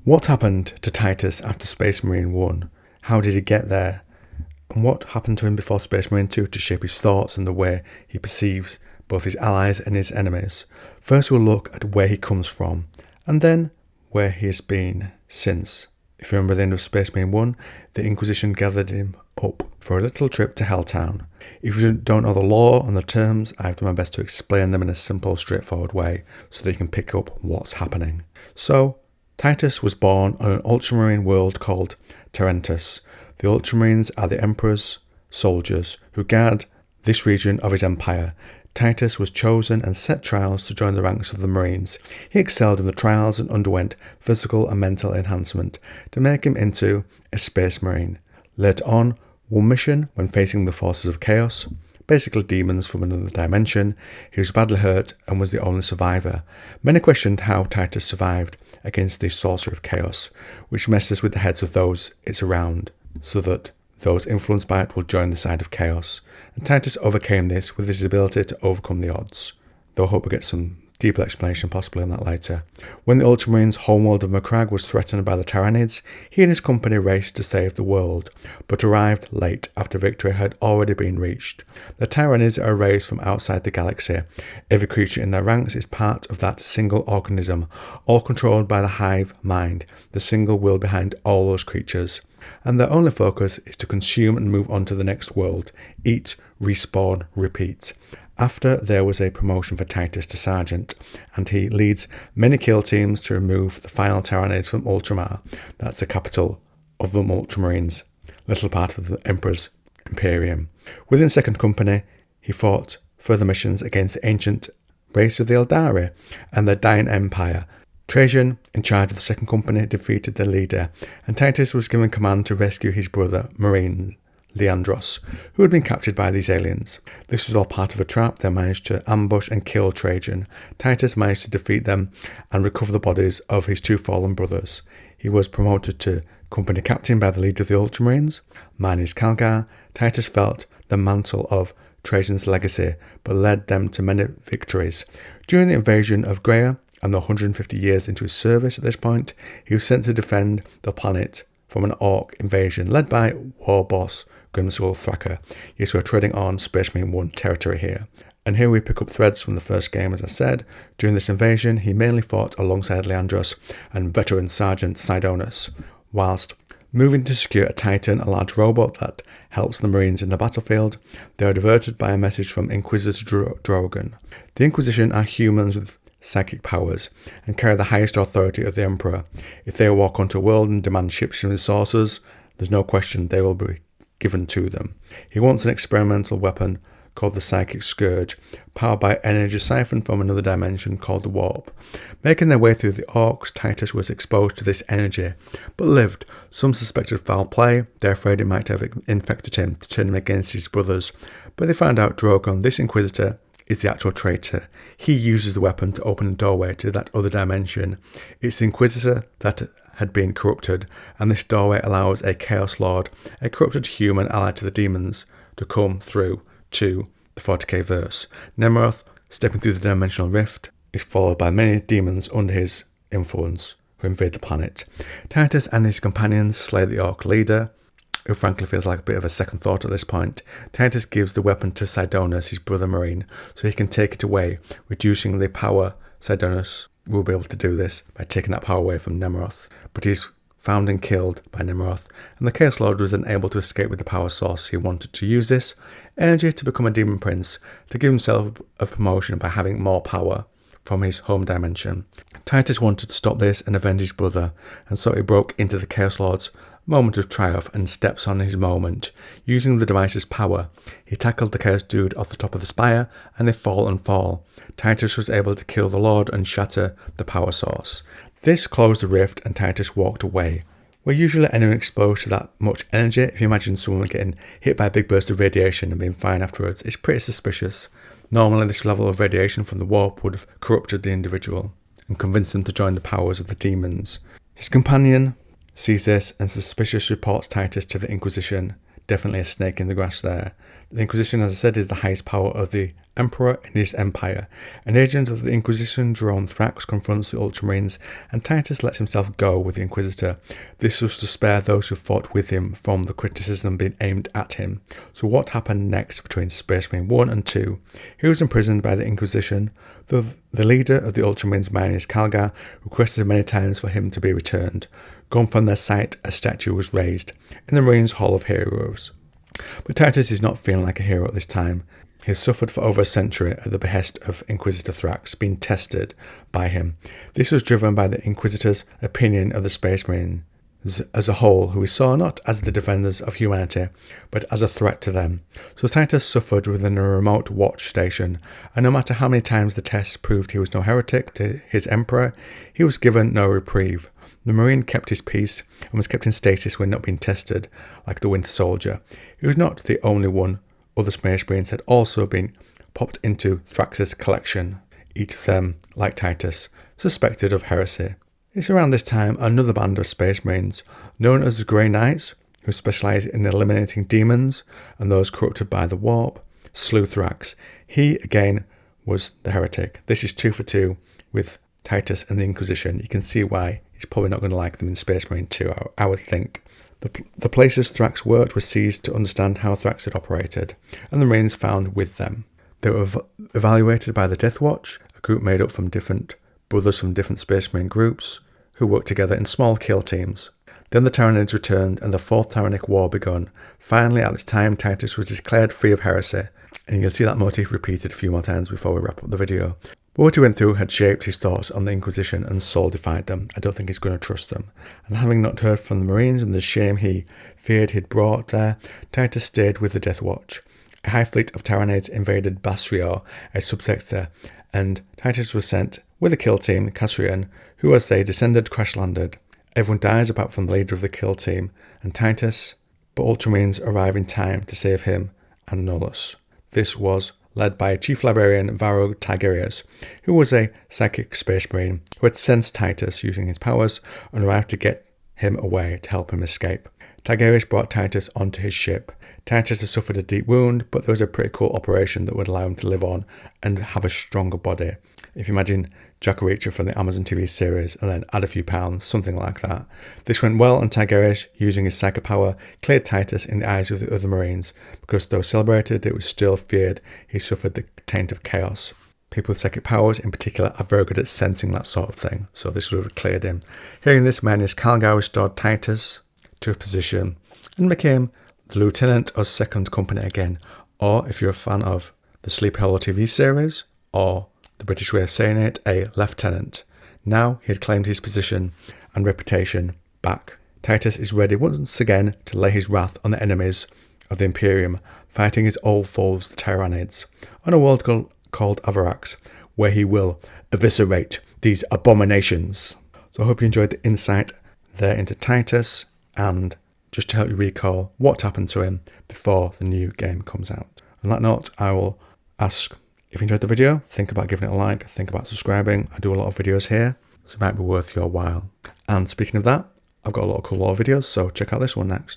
What happened to Titus after Space Marine 1? How did he get there? And what happened to him before Space Marine 2 to shape his thoughts and the way he perceives both his allies and his enemies? First we'll look at where he comes from, and then where he has been since. If you remember the end of Space Marine 1, the Inquisition gathered him up for a little trip to Helltown. If you don't know the lore and the terms, I've done my best to explain them in a simple, straightforward way so that you can pick up what's happening. So, Titus was born on an ultramarine world called Tarentus. The ultramarines are the Emperor's soldiers who guard this region of his empire. Titus was chosen and set trials to join the ranks of the Marines. He excelled in the trials and underwent physical and mental enhancement to make him into a Space Marine. Later on, one mission when facing the forces of chaos, basically demons from another dimension, he was badly hurt and was the only survivor. Many questioned how Titus survived against the sorcerer of chaos, which messes with the heads of those it's around, so that those influenced by it will join the side of chaos. And Titus overcame this with his ability to overcome the odds, though I hope we get some deeper explanation possibly on that later. When the Ultramarines' homeworld of Macragge was threatened by the Tyranids, he and his company raced to save the world, but arrived late after victory had already been reached. The Tyranids are a race from outside the galaxy. Every creature in their ranks is part of that single organism, all controlled by the hive mind, the single will behind all those creatures. And their only focus is to consume and move on to the next world, eat, respawn, repeat. After there was a promotion for Titus to Sergeant, and he leads many kill teams to remove the final Tyranids from Ultramar. That's the capital of the Ultramarines, little part of the Emperor's Imperium. Within 2nd Company, he fought further missions against the ancient race of the Eldari and the dying Empire. Trajan, in charge of the 2nd Company, defeated their leader, and Titus was given command to rescue his brother, Marine Leandros, who had been captured by these aliens. This was all part of a trap. They managed to ambush and kill Trajan. Titus managed to defeat them and recover the bodies of his 2 fallen brothers. He was promoted to company captain by the leader of the Ultramarines, Marines Calgar. Titus felt the mantle of Trajan's legacy, but led them to many victories. During the invasion of Graia, and the 150 years into his service at this point, he was sent to defend the planet from an orc invasion led by war boss Grimskull Thraka. Yes, we're treading on Space Marine 1 territory here. And here we pick up threads from the first game, as I said. During this invasion, he mainly fought alongside Leandros and veteran Sergeant Sidonus, whilst moving to secure a Titan, a large robot that helps the Marines in the battlefield. They are diverted by a message from Inquisitor Drogon. The Inquisition are humans with psychic powers and carry the highest authority of the Emperor. If they walk onto a world and demand ships and resources, there's no question they will be given to them. He wants an experimental weapon called the Psychic Scourge, powered by energy siphoned from another dimension called the Warp. Making their way through the Orcs, Titus was exposed to this energy, but lived. Some suspected foul play. They're afraid it might have infected him to turn him against his brothers, but they found out Drogon, this Inquisitor, is the actual traitor. He uses the weapon to open a doorway to that other dimension. It's the Inquisitor that had been corrupted, and this doorway allows a Chaos Lord, a corrupted human allied to the demons, to come through to the 40k verse. Nemeroth, stepping through the dimensional rift, is followed by many demons under his influence who invade the planet. Titus and his companions slay the Orc leader, who frankly feels like a bit of a second thought at this point. Titus gives the weapon to Sidonus, his brother Marine, so he can take it away, reducing the power. Sidonus will be able to do this by taking that power away from Nemeroth, but he's found and killed by Nemeroth, and the Chaos Lord was then able to escape with the power source. He wanted to use this energy to become a demon prince, to give himself a promotion by having more power from his home dimension. Titus wanted to stop this and avenge his brother, and so he broke into the Chaos Lord's moment of triumph and steps on his moment. Using the device's power, he tackled the Chaos Dude off the top of the spire, and they fall and fall. Titus was able to kill the Lord and shatter the power source. This closed the rift, and Titus walked away. Where usually anyone exposed to that much energy, if you imagine someone getting hit by a big burst of radiation and being fine afterwards, it's pretty suspicious. Normally this level of radiation from the warp would have corrupted the individual and convinced them to join the powers of the demons. His companion sees this and suspicious reports Titus to the Inquisition. Definitely a snake in the grass there. The Inquisition, as I said, is the highest power of the emperor in his empire. An agent of the Inquisition, Jerome Thrax, confronts the Ultramarines, and Titus lets himself go with the Inquisitor. This was to spare those who fought with him from the criticism being aimed at him. So what happened next between Space Marine 1 and 2? He was imprisoned by the Inquisition. The leader of the Ultramarines, Minus Calgar, requested many times for him to be returned. Gone from their sight, a statue was raised in the Marines' Hall of Heroes. But Titus is not feeling like a hero at this time. He has suffered for over a century at the behest of Inquisitor Thrax, being tested by him. This was driven by the Inquisitor's opinion of the Space Marines as a whole, who he saw not as the defenders of humanity, but as a threat to them. So Titus suffered within a remote watch station, and no matter how many times the test proved he was no heretic to his emperor, he was given no reprieve. The Marine kept his peace and was kept in stasis when not being tested, like the Winter Soldier. He was not the only one. Other Space Marines had also been popped into Thrax's collection, each of them, like Titus, suspected of heresy. It's around this time another band of Space Marines, known as the Grey Knights, who specialise in eliminating demons and those corrupted by the warp, slew Thrax. He, again, was the heretic. This is 2 for 2 with Titus and the Inquisition. You can see why he's probably not going to like them in Space Marine 2, I would think. The places Thrax worked were seized to understand how Thrax had operated, and the Marines found with them. They were evaluated by the Death Watch, a group made up from different brothers from different Space Marine groups, who worked together in small kill teams. Then the Tyranids returned, and the Fourth Tyrannic War begun. Finally, at this time, Titus was declared free of heresy, and you can see that motif repeated a few more times before we wrap up the video. But what he went through had shaped his thoughts on the Inquisition and solidified them. I don't think he's going to trust them. And having not heard from the Marines and the shame he feared he'd brought there, Titus stayed with the Death Watch. A high fleet of Tyranids invaded Basrior, a subsector, and Titus was sent with a kill team, Castrian, who as they descended crash-landed. Everyone dies apart from the leader of the kill team, and Titus, but Ultramarines arrive in time to save him and Nolus. This was led by Chief Librarian Varro Tigerius, who was a psychic Space Marine who had sensed Titus using his powers and arrived to get him away to help him escape. Tigerius brought Titus onto his ship. Titus had suffered a deep wound, but there was a pretty cool operation that would allow him to live on and have a stronger body. If you imagine Jack Reacher from the Amazon TV series and then add a few pounds, something like that. This went well, and Tigerius, using his psychic power, cleared Titus in the eyes of the other Marines, because though celebrated, it was still feared he suffered the taint of chaos. People with psychic powers in particular are very good at sensing that sort of thing, so this would have cleared him. Hearing this, Minus Calgar restored Titus to a position and became the Lieutenant of 2nd Company again, or if you're a fan of the Sleepy Hollow TV series, or the British way of saying it, a lieutenant. Now he had claimed his position and reputation back. Titus is ready once again to lay his wrath on the enemies of the Imperium, fighting his old foes, the Tyranids, on a world called Avarax, where he will eviscerate these abominations. So I hope you enjoyed the insight there into Titus, and just to help you recall what happened to him before the new game comes out. On that note, I will ask, if you enjoyed the video, think about giving it a like, think about subscribing. I do a lot of videos here, so it might be worth your while. And speaking of that, I've got a lot of cool lore videos, so check out this one next.